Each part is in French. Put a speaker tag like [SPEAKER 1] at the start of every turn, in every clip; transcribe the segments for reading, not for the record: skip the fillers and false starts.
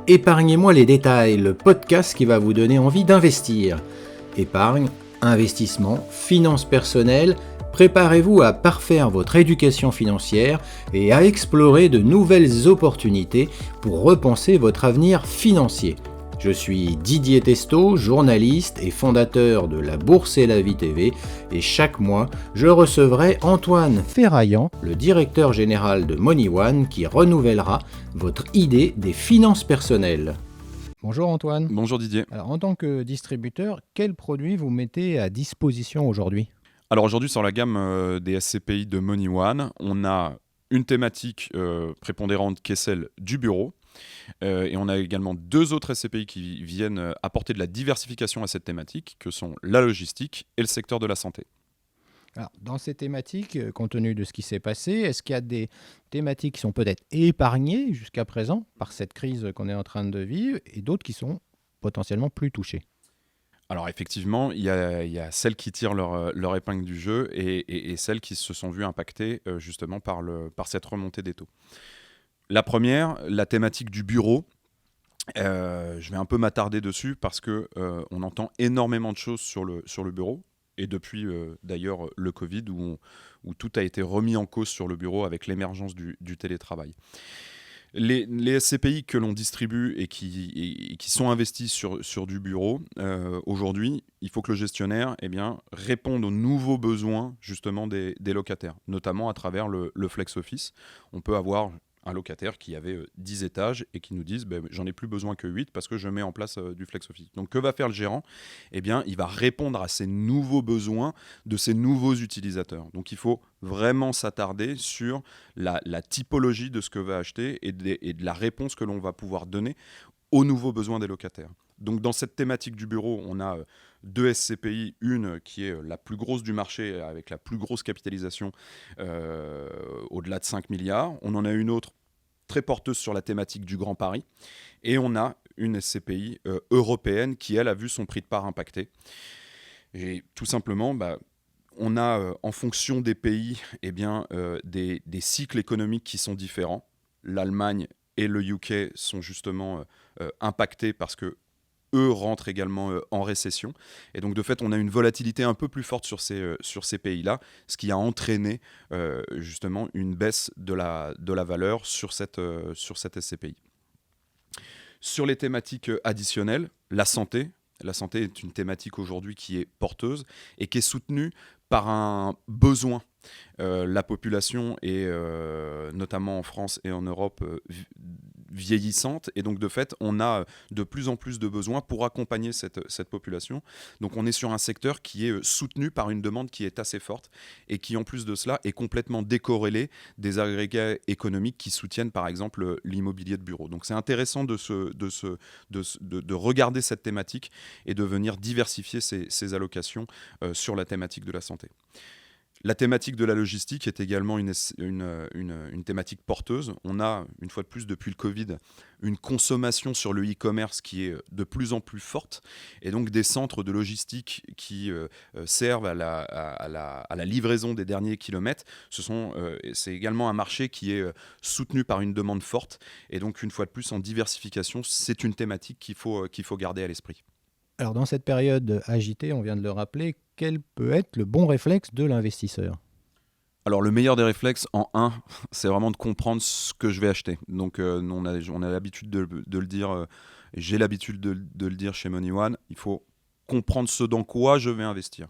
[SPEAKER 1] Épargnez-moi les détails, le podcast qui va vous donner envie d'investir. Épargne, investissement, finances personnelles, préparez-vous à parfaire votre éducation financière et à explorer de nouvelles opportunités pour repenser votre avenir financier. Je suis Didier Testo, journaliste et fondateur de La Bourse et la Vie TV, et chaque mois, je recevrai Antoine Ferraillant, le directeur général de MoneyOne, qui renouvellera votre idée des finances personnelles. Bonjour Antoine.
[SPEAKER 2] Bonjour Didier.
[SPEAKER 1] Alors, en tant que distributeur, quels produits vous mettez à disposition aujourd'hui ?
[SPEAKER 2] Alors aujourd'hui sur la gamme des SCPI de MoneyOne, on a une thématique prépondérante qui est celle du bureau. Et on a également deux autres SCPI qui viennent apporter de la diversification à cette thématique, que sont la logistique et le secteur de la santé.
[SPEAKER 1] Alors, dans ces thématiques, compte tenu de ce qui s'est passé, est-ce qu'il y a des thématiques qui sont peut-être épargnées jusqu'à présent par cette crise qu'on est en train de vivre et d'autres qui sont potentiellement plus touchées ?
[SPEAKER 2] Alors effectivement, il y a celles qui tirent leur épingle du jeu et celles qui se sont vues impactées justement par cette remontée des taux. La première, la thématique du bureau, je vais un peu m'attarder dessus parce qu'on entend énormément de choses sur le bureau, et depuis d'ailleurs le Covid où tout a été remis en cause sur le bureau avec l'émergence du télétravail. Les SCPI que l'on distribue et qui sont investis sur du bureau, aujourd'hui, il faut que le gestionnaire réponde aux nouveaux besoins justement des locataires, notamment à travers le flex office. On peut avoir un locataire qui avait 10 étages et qui nous dise j'en ai plus besoin que 8 parce que je mets en place du flex office. Donc que va faire le gérant ? Il va répondre à ces nouveaux besoins de ces nouveaux utilisateurs. Donc il faut vraiment s'attarder sur la typologie de ce que va acheter et de la réponse que l'on va pouvoir donner aux nouveaux besoins des locataires. Donc dans cette thématique du bureau, on a deux SCPI, une qui est la plus grosse du marché avec la plus grosse capitalisation au-delà de 5 milliards. On en a une autre très porteuse sur la thématique du Grand Paris. Et on a une SCPI européenne qui, elle, a vu son prix de part impacté. Et tout simplement, on a en fonction des pays des cycles économiques qui sont différents. L'Allemagne et le UK sont justement impactés parce que eux rentrent également en récession. Et donc, de fait, on a une volatilité un peu plus forte sur ces pays-là, ce qui a entraîné justement une baisse de la valeur sur cette SCPI. Sur les thématiques additionnelles, la santé. La santé est une thématique aujourd'hui qui est porteuse et qui est soutenue par un besoin. La population est, notamment en France et en Europe, vieillissante, et donc de fait on a de plus en plus de besoins pour accompagner cette population. Donc on est sur un secteur qui est soutenu par une demande qui est assez forte et qui en plus de cela est complètement décorrélé des agrégats économiques qui soutiennent par exemple l'immobilier de bureau. Donc c'est intéressant de regarder cette thématique et de venir diversifier ces allocations sur la thématique de la santé. La thématique de la logistique est également une thématique porteuse. On a, une fois de plus, depuis le Covid, une consommation sur le e-commerce qui est de plus en plus forte, et donc des centres de logistique qui servent à la livraison des derniers kilomètres. C'est également un marché qui est soutenu par une demande forte, et donc, une fois de plus, en diversification, c'est une thématique qu'il faut garder à l'esprit.
[SPEAKER 1] Alors, dans cette période agitée, on vient de le rappeler, quel peut être le bon réflexe de l'investisseur ?
[SPEAKER 2] Alors, le meilleur des réflexes, c'est vraiment de comprendre ce que je vais acheter. Donc, on a l'habitude de le dire, j'ai l'habitude de le dire chez MoneyOne, il faut comprendre ce dans quoi je vais investir.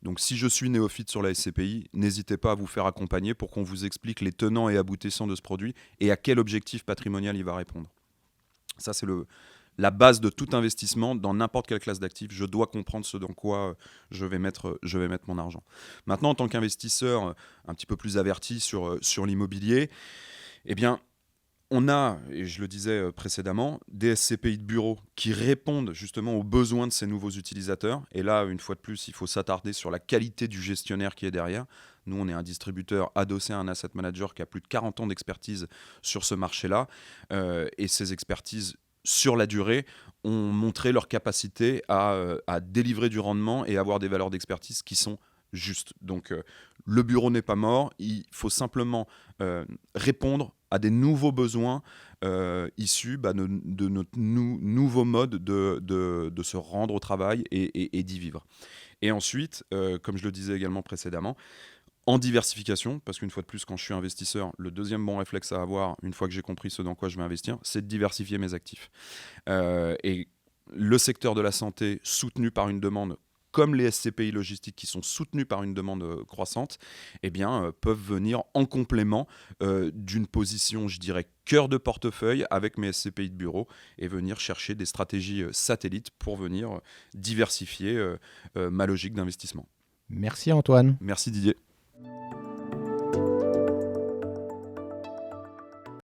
[SPEAKER 2] Donc, si je suis néophyte sur la SCPI, n'hésitez pas à vous faire accompagner pour qu'on vous explique les tenants et aboutissants de ce produit et à quel objectif patrimonial il va répondre. Ça, c'est la base de tout investissement dans n'importe quelle classe d'actifs. Je dois comprendre ce dans quoi je vais mettre mon argent. Maintenant, en tant qu'investisseur un petit peu plus averti sur l'immobilier, on a, et je le disais précédemment, des SCPI de bureau qui répondent justement aux besoins de ces nouveaux utilisateurs. Et là, une fois de plus, il faut s'attarder sur la qualité du gestionnaire qui est derrière. Nous, on est un distributeur adossé à un asset manager qui a plus de 40 ans d'expertise sur ce marché-là. Et ces expertises sur la durée, ont montré leur capacité à délivrer du rendement et avoir des valeurs d'expertise qui sont juste. Donc le bureau n'est pas mort, il faut simplement répondre à des nouveaux besoins issus de notre nouveau mode de se rendre au travail et d'y vivre. Et ensuite, comme je le disais également précédemment, en diversification, parce qu'une fois de plus, quand je suis investisseur, le deuxième bon réflexe à avoir, une fois que j'ai compris ce dans quoi je vais investir, c'est de diversifier mes actifs. Et le secteur de la santé, soutenu par une demande, comme les SCPI logistiques qui sont soutenus par une demande croissante, eh bien, peuvent venir en complément d'une position, je dirais, cœur de portefeuille avec mes SCPI de bureau et venir chercher des stratégies satellites pour venir diversifier ma logique d'investissement.
[SPEAKER 1] Merci Antoine.
[SPEAKER 2] Merci Didier.